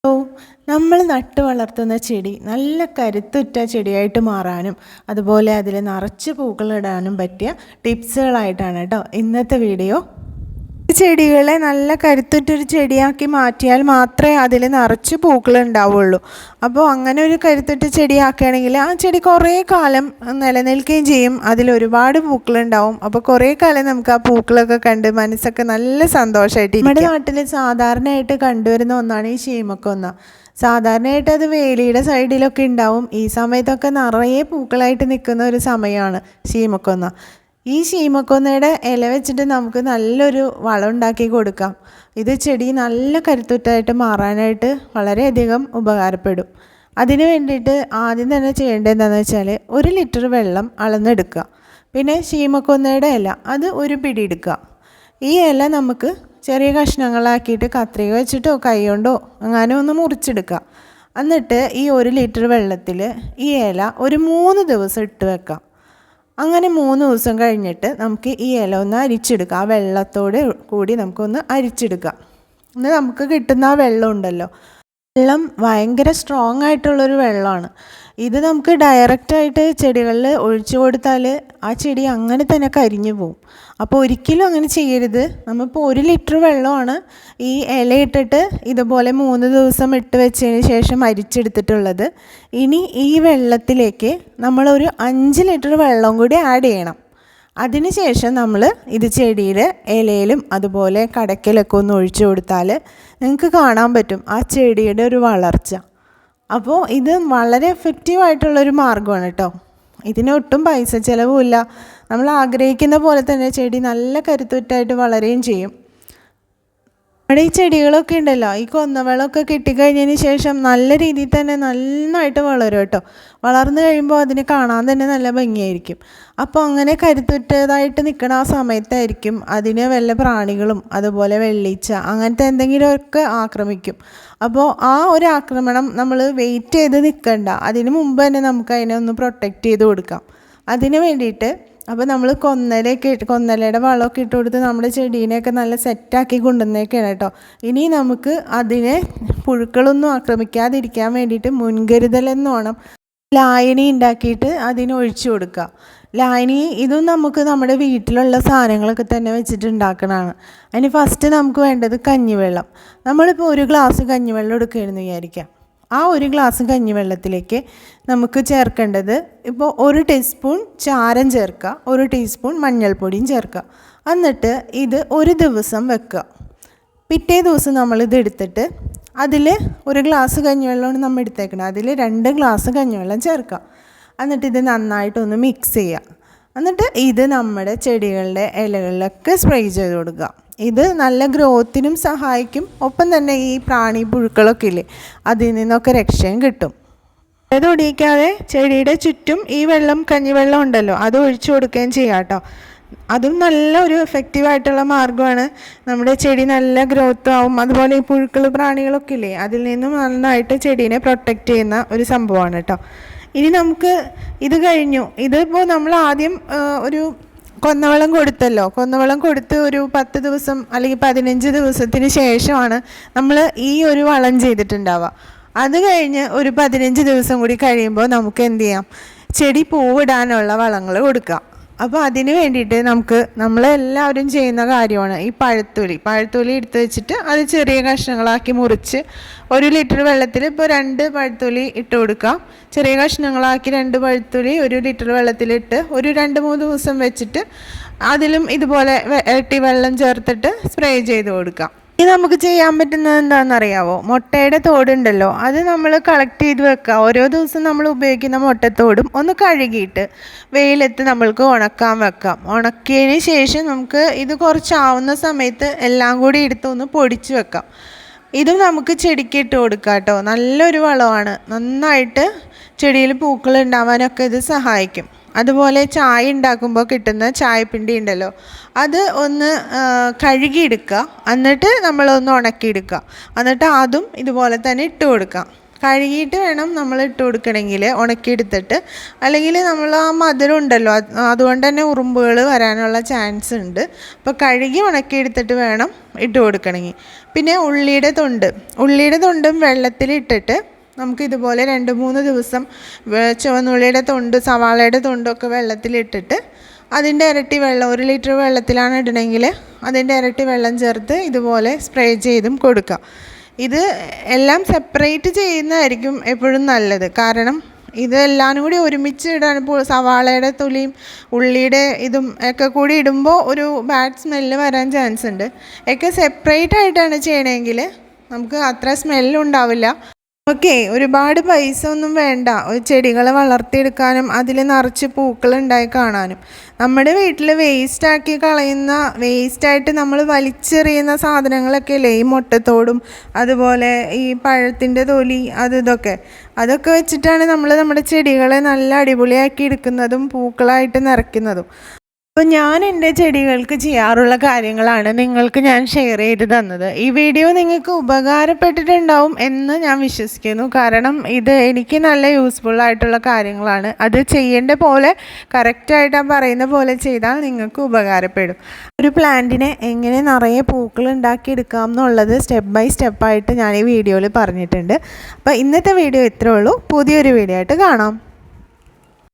ഓ നമ്മൾ നട്ട് വളർത്തുന്ന ചെടി നല്ല കരുത്തുറ്റ ചെടിയായിട്ട് മാറാനും അതുപോലെ അതിൽ നിറച്ച് പൂക്കളിടാനും പറ്റിയ ടിപ്സുകളായിട്ടാണ് കേട്ടോ ഇന്നത്തെ വീഡിയോ. ചെടികളെ നല്ല കരുത്തുറ്റൊരു ചെടിയാക്കി മാറ്റിയാൽ മാത്രമേ അതിൽ നിറച്ച് പൂക്കൾ ഉണ്ടാവുള്ളൂ. അപ്പോൾ അങ്ങനെ ഒരു കരുത്തുറ്റ ചെടിയാക്കുകയാണെങ്കിൽ ആ ചെടി കുറേ കാലം നിലനിൽക്കുകയും ചെയ്യും, അതിലൊരുപാട് പൂക്കളുണ്ടാവും. അപ്പോൾ കുറേ കാലം നമുക്ക് ആ പൂക്കളൊക്കെ കണ്ട് മനസ്സൊക്കെ നല്ല സന്തോഷമായിട്ട്. നമ്മുടെ നാട്ടിൽ സാധാരണയായിട്ട് കണ്ടുവരുന്ന ഒന്നാണ് ഈ ശീമക്കൊന്ന. സാധാരണയായിട്ട് അത് വേലിയുടെ സൈഡിലൊക്കെ ഉണ്ടാവും. ഈ സമയത്തൊക്കെ നിറയെ പൂക്കളായിട്ട് നിൽക്കുന്ന ഒരു സമയമാണ് ശീമക്കൊന്ന. ഈ ശീമക്കൊന്നയുടെ ഇല വെച്ചിട്ട് നമുക്ക് നല്ലൊരു വളം ഉണ്ടാക്കി കൊടുക്കാം. ഇത് ചെടി നല്ല കരുത്തുറ്റായിട്ട് മാറാനായിട്ട് വളരെയധികം ഉപകാരപ്പെടും. അതിന് വേണ്ടിയിട്ട് ആദ്യം തന്നെ ചെയ്യേണ്ടത് എന്താണെന്ന് വെച്ചാൽ 1 ലിറ്റർ വെള്ളം അളന്നെടുക്കുക. പിന്നെ ശീമക്കൊന്നയുടെ ഇല അത് ഒരു പിടി എടുക്കുക. ഈ ഇല നമുക്ക് ചെറിയ കഷ്ണങ്ങളാക്കിയിട്ട് കത്രിക വെച്ചിട്ടോ കൈ കൊണ്ടോ അങ്ങനെ ഒന്ന് മുറിച്ചെടുക്കുക. എന്നിട്ട് ഈ 1 ലിറ്റർ വെള്ളത്തിൽ ഈ ഇല ഒരു 3 ദിവസം ഇട്ട് വെക്കാം. അങ്ങനെ 3 ദിവസം കഴിഞ്ഞിട്ട് നമുക്ക് ഈ ഇല ഒന്ന് അരിച്ചെടുക്കാം. ആ വെള്ളത്തോട് കൂടി നമുക്കൊന്ന് അരിച്ചെടുക്കാം. എന്നാൽ നമുക്ക് കിട്ടുന്ന ആ വെള്ളം ഉണ്ടല്ലോ, വെള്ളം ഭയങ്കര സ്ട്രോങ് ആയിട്ടുള്ളൊരു വെള്ളമാണ്. ഇത് നമുക്ക് ഡയറക്റ്റായിട്ട് ചെടികളിൽ ഒഴിച്ചു കൊടുത്താൽ ആ ചെടി അങ്ങനെ തന്നെ കരിഞ്ഞു പോവും. അപ്പോൾ ഒരിക്കലും അങ്ങനെ ചെയ്യരുത്. നമ്മളിപ്പോൾ 1 ലിറ്റർ വെള്ളമാണ് ഈ ഇലയിട്ടിട്ട് ഇതുപോലെ 3 ദിവസം ഇട്ട് വെച്ചതിന് ശേഷം അരിച്ചെടുത്തിട്ടുള്ളത്. ഇനി ഈ വെള്ളത്തിലേക്ക് നമ്മളൊരു 5 ലിറ്റർ വെള്ളം കൂടി ആഡ് ചെയ്യണം. അതിന് ശേഷം നമ്മൾ ഇത് ചെടിയുടെ ഇലയിലും അതുപോലെ കടക്കലൊക്കെ ഒന്ന് ഒഴിച്ചു കൊടുത്താൽ നിങ്ങൾക്ക് കാണാൻ പറ്റും ആ ചെടിയുടെ ഒരു വളർച്ച. അപ്പോൾ ഇത് വളരെ എഫക്റ്റീവായിട്ടുള്ളൊരു മാർഗ്ഗമാണ് കേട്ടോ. ഇതിനൊട്ടും പൈസ ചിലവുമില്ല. നമ്മൾ ആഗ്രഹിക്കുന്ന പോലെ തന്നെ ചെടി നല്ല കരുത്തുറ്റായിട്ട് വളരുകയും ചെയ്യും. നമ്മുടെ ഈ ചെടികളൊക്കെ ഉണ്ടല്ലോ, ഈ കൊന്നവളമൊക്കെ കിട്ടിക്കഴിഞ്ഞതിന് ശേഷം നല്ല രീതിയിൽ തന്നെ നന്നായിട്ട് വളരും കേട്ടോ. വളർന്നു കഴിയുമ്പോൾ അതിന് കാണാൻ തന്നെ നല്ല ഭംഗിയായിരിക്കും. അപ്പോൾ അങ്ങനെ കരുത്തുറ്റതായിട്ട് നിൽക്കണ ആ സമയത്തായിരിക്കും അതിന് വല്ല പ്രാണികളും അതുപോലെ വെള്ളീച്ച അങ്ങനത്തെ എന്തെങ്കിലുമൊക്കെ ആക്രമിക്കും. അപ്പോൾ ആ ഒരു ആക്രമണം നമ്മൾ വെയിറ്റ് ചെയ്ത് നിൽക്കണ്ട, അതിന് മുമ്പ് തന്നെ നമുക്ക് അതിനെ ഒന്ന് പ്രൊട്ടക്റ്റ് ചെയ്ത് കൊടുക്കാം. അതിന് വേണ്ടിയിട്ട് അപ്പോൾ നമ്മൾ കൊന്നലയുടെ വളമൊക്കെ ഇട്ട് കൊടുത്ത് നമ്മുടെ ചെടീനെയൊക്കെ നല്ല സെറ്റാക്കി കൊണ്ടുവന്നേക്കാണ് കേട്ടോ. ഇനി നമുക്ക് അതിനെ പുഴുക്കളൊന്നും ആക്രമിക്കാതിരിക്കാൻ വേണ്ടിയിട്ട് മുൻകരുതലെന്നോണം ലായനി ഉണ്ടാക്കിയിട്ട് അതിനൊഴിച്ചു കൊടുക്കുക. ലായനി ഇതും നമുക്ക് നമ്മുടെ വീട്ടിലുള്ള സാധനങ്ങളൊക്കെ തന്നെ വെച്ചിട്ട് ഉണ്ടാക്കണതാണ്. അതിന് ഫസ്റ്റ് നമുക്ക് വേണ്ടത് കഞ്ഞിവെള്ളം. നമ്മളിപ്പോൾ 1 ഗ്ലാസ് കഞ്ഞിവെള്ളം എടുക്കുകയാണെന്ന് വിചാരിക്കാം. ആ 1 ഗ്ലാസ് കഞ്ഞിവെള്ളത്തിലേക്ക് നമുക്ക് ചേർക്കേണ്ടത് ഇപ്പോൾ 1 ടീസ്പൂൺ ചാരം ചേർക്കുക, 1 ടീസ്പൂൺ മഞ്ഞൾപ്പൊടിയും ചേർക്കുക. എന്നിട്ട് ഇത് 1 ദിവസം വെക്കുക. പിറ്റേ ദിവസം നമ്മളിത് എടുത്തിട്ട് അതിൽ 1 ഗ്ലാസ് കഞ്ഞിവെള്ളമാണ് നമ്മൾ എടുത്തേക്കണം, അതിൽ 2 ഗ്ലാസ് കഞ്ഞിവെള്ളം ചേർക്കുക. എന്നിട്ട് ഇത് നന്നായിട്ടൊന്ന് മിക്സ് ചെയ്യുക. എന്നിട്ട് ഇത് നമ്മുടെ ചെടികളുടെ ഇലകളിലൊക്കെ സ്പ്രേ ചെയ്ത് കൊടുക്കുക. ഇത് നല്ല ഗ്രോത്തിനും സഹായിക്കും, ഒപ്പം തന്നെ ഈ പ്രാണി പുഴുക്കളൊക്കെ ഇല്ലേ അതിൽ നിന്നൊക്കെ രക്ഷയും കിട്ടും. അത് ഒടിയിക്കാതെ ചെടിയുടെ ചുറ്റും ഈ കഞ്ഞിവെള്ളം ഉണ്ടല്ലോ അത് ഒഴിച്ചു കൊടുക്കുകയും ചെയ്യാം കേട്ടോ. അതും നല്ല ഒരു എഫക്റ്റീവായിട്ടുള്ള മാർഗ്ഗമാണ്. നമ്മുടെ ചെടി നല്ല ഗ്രോത്ത് ആവും. അതുപോലെ ഈ പുഴുക്കൾ പ്രാണികളൊക്കെ ഇല്ലേ അതിൽ നിന്നും നന്നായിട്ട് ചെടീനെ പ്രൊട്ടക്റ്റ് ചെയ്യുന്ന ഒരു സംഭവമാണ് കേട്ടോ. ഇനി നമുക്ക് ഇത് കഴിഞ്ഞു. ഇതിപ്പോൾ നമ്മൾ ആദ്യം ഒരു കൊന്നവളം കൊടുത്തല്ലോ, കൊന്നവളം കൊടുത്ത് ഒരു 10 ദിവസം അല്ലെങ്കിൽ 15 ദിവസത്തിന് ശേഷമാണ് നമ്മൾ ഈ ഒരു വളം ചെയ്തിട്ടുണ്ടാവുക. അത് കഴിഞ്ഞ് ഒരു 15 ദിവസം കൂടി കഴിയുമ്പോൾ നമുക്ക് എന്ത് ചെയ്യാം, ചെടി പൂവിടാനുള്ള വളങ്ങൾ കൊടുക്കാം. അപ്പോൾ അതിന് വേണ്ടിയിട്ട് നമ്മളെല്ലാവരും ചെയ്യുന്ന കാര്യമാണ് ഈ പഴത്തൊലി എടുത്ത് വെച്ചിട്ട് അത് ചെറിയ കഷ്ണങ്ങളാക്കി മുറിച്ച് 1 ലിറ്റർ വെള്ളത്തിൽ ഇപ്പോൾ 2 പഴത്തൊലി ഇട്ട് കൊടുക്കാം. ചെറിയ കഷ്ണങ്ങളാക്കി 2 പഴത്തൊലി 1 ലിറ്റർ വെള്ളത്തിലിട്ട് ഒരു 2-3 ദിവസം വെച്ചിട്ട് അതിലും ഇതുപോലെ ഇരട്ടി വെള്ളം ചേർത്തിട്ട് സ്പ്രേ ചെയ്ത് കൊടുക്കാം. ഇനി നമുക്ക് ചെയ്യാൻ പറ്റുന്നത് എന്താണെന്നറിയാവോ, മുട്ടയുടെ തോടുണ്ടല്ലോ അത് നമ്മൾ കളക്ട് ചെയ്ത് വെക്കുക. ഓരോ ദിവസം നമ്മൾ ഉപയോഗിക്കുന്ന മുട്ടത്തോടും ഒന്ന് കഴുകിയിട്ട് വെയിലത്ത് നമ്മൾക്ക് ഉണക്കാൻ വെക്കാം. ഉണക്കിയതിന് ശേഷം നമുക്ക് ഇത് കുറച്ചാവുന്ന സമയത്ത് എല്ലാം കൂടി എടുത്തൊന്ന് പൊടിച്ച് വെക്കാം. ഇതും നമുക്ക് ചെടിക്ക് ഇട്ട് കൊടുക്കാം കേട്ടോ. നല്ലൊരു വളമാണ്, നന്നായിട്ട് ചെടിയിൽ പൂക്കൾ ഉണ്ടാവാനൊക്കെ ഇത് സഹായിക്കും. അതുപോലെ ചായ ഉണ്ടാക്കുമ്പോൾ കിട്ടുന്ന ചായപ്പിണ്ടി ഉണ്ടല്ലോ അത് ഒന്ന് കഴുകിയെടുക്കുക. എന്നിട്ട് നമ്മളൊന്ന് ഉണക്കിയെടുക്കുക. എന്നിട്ട് അതും ഇതുപോലെ തന്നെ ഇട്ട് കൊടുക്കാം. കഴുകിയിട്ട് വേണം നമ്മൾ ഇട്ട് കൊടുക്കണമെങ്കിൽ, ഉണക്കിയെടുത്തിട്ട്. അല്ലെങ്കിൽ നമ്മൾ ആ മധുരം ഉണ്ടല്ലോ, അതുകൊണ്ട് തന്നെ ഉറുമ്പുകൾ വരാനുള്ള ചാൻസ് ഉണ്ട്. അപ്പോൾ കഴുകി ഉണക്കിയെടുത്തിട്ട് വേണം ഇട്ട് കൊടുക്കണമെങ്കിൽ. പിന്നെ ഉള്ളിയുടെ തൊണ്ടും വെള്ളത്തിലിട്ടിട്ട് നമുക്കിതുപോലെ 2-3 ദിവസം ചുവന്നുള്ളിയുടെ തൊണ്ട്, സവാളയുടെ തൊണ്ടൊക്കെ വെള്ളത്തിലിട്ടിട്ട് അതിൻ്റെ ഇരട്ടി വെള്ളം, 1 ലിറ്റർ വെള്ളത്തിലാണ് ഇടണമെങ്കിൽ അതിൻ്റെ ഇരട്ടി വെള്ളം ചേർത്ത് ഇതുപോലെ സ്പ്രേ ചെയ്തും കൊടുക്കാം. ഇത് എല്ലാം സെപ്പറേറ്റ് ചെയ്യുന്നതായിരിക്കും എപ്പോഴും നല്ലത്. കാരണം ഇതെല്ലാം കൂടി ഒരുമിച്ച് ഇടാൻ, ഇപ്പോൾ സവാളയുടെ തൊലിയും ഉള്ളിയുടെ ഇതും ഒക്കെ കൂടി ഇടുമ്പോൾ ഒരു ബാഡ് സ്മെല്ല് വരാൻ ചാൻസ് ഉണ്ട്. ഒക്കെ സെപ്പറേറ്റ് ആയിട്ടാണ് ചെയ്യണമെങ്കിൽ നമുക്ക് അത്ര സ്മെല്ലുണ്ടാവില്ല. ഓക്കെ, ഒരുപാട് പൈസ ഒന്നും വേണ്ട ചെടികളെ വളർത്തിയെടുക്കാനും അതിൽ നിറച്ച് പൂക്കളുണ്ടായി കാണാനും. നമ്മുടെ വീട്ടിൽ വേസ്റ്റാക്കി കളയുന്ന, വേസ്റ്റായിട്ട് നമ്മൾ വലിച്ചെറിയുന്ന സാധനങ്ങളൊക്കെ അല്ലേ ഈ മുട്ടത്തോടും അതുപോലെ ഈ പഴത്തിൻ്റെ തൊലി അതൊക്കെ വെച്ചിട്ടാണ് നമ്മൾ നമ്മുടെ ചെടികളെ നല്ല അടിപൊളിയാക്കി എടുക്കുന്നതും പൂക്കളായിട്ട് നിറയ്ക്കുന്നതും. അപ്പോൾ ഞാൻ എൻ്റെ ചെടികൾക്ക് ചെയ്യാറുള്ള കാര്യങ്ങളാണ് നിങ്ങൾക്ക് ഞാൻ ഷെയർ ചെയ്ത് തന്നത്. ഈ വീഡിയോ നിങ്ങൾക്ക് ഉപകാരപ്പെട്ടിട്ടുണ്ടാവും എന്ന് ഞാൻ വിശ്വസിക്കുന്നു. കാരണം ഇത് എനിക്ക് നല്ല യൂസ്ഫുൾ ആയിട്ടുള്ള കാര്യങ്ങളാണ്. അത് ചെയ്യേണ്ട പോലെ കറക്റ്റായിട്ട് ആ പറയുന്ന പോലെ ചെയ്താൽ നിങ്ങൾക്ക് ഉപകാരപ്പെടും. ഒരു പ്ലാന്റിനെ എങ്ങനെ നിറയെ പൂക്കൾ ഉണ്ടാക്കിയെടുക്കാം എന്നുള്ളത് സ്റ്റെപ്പ് ബൈ സ്റ്റെപ്പായിട്ട് ഞാൻ ഈ വീഡിയോയിൽ പറഞ്ഞിട്ടുണ്ട്. അപ്പോൾ ഇന്നത്തെ വീഡിയോ ഇത്രയേ ഉള്ളൂ. പുതിയൊരു വീഡിയോ ആയിട്ട് കാണാം.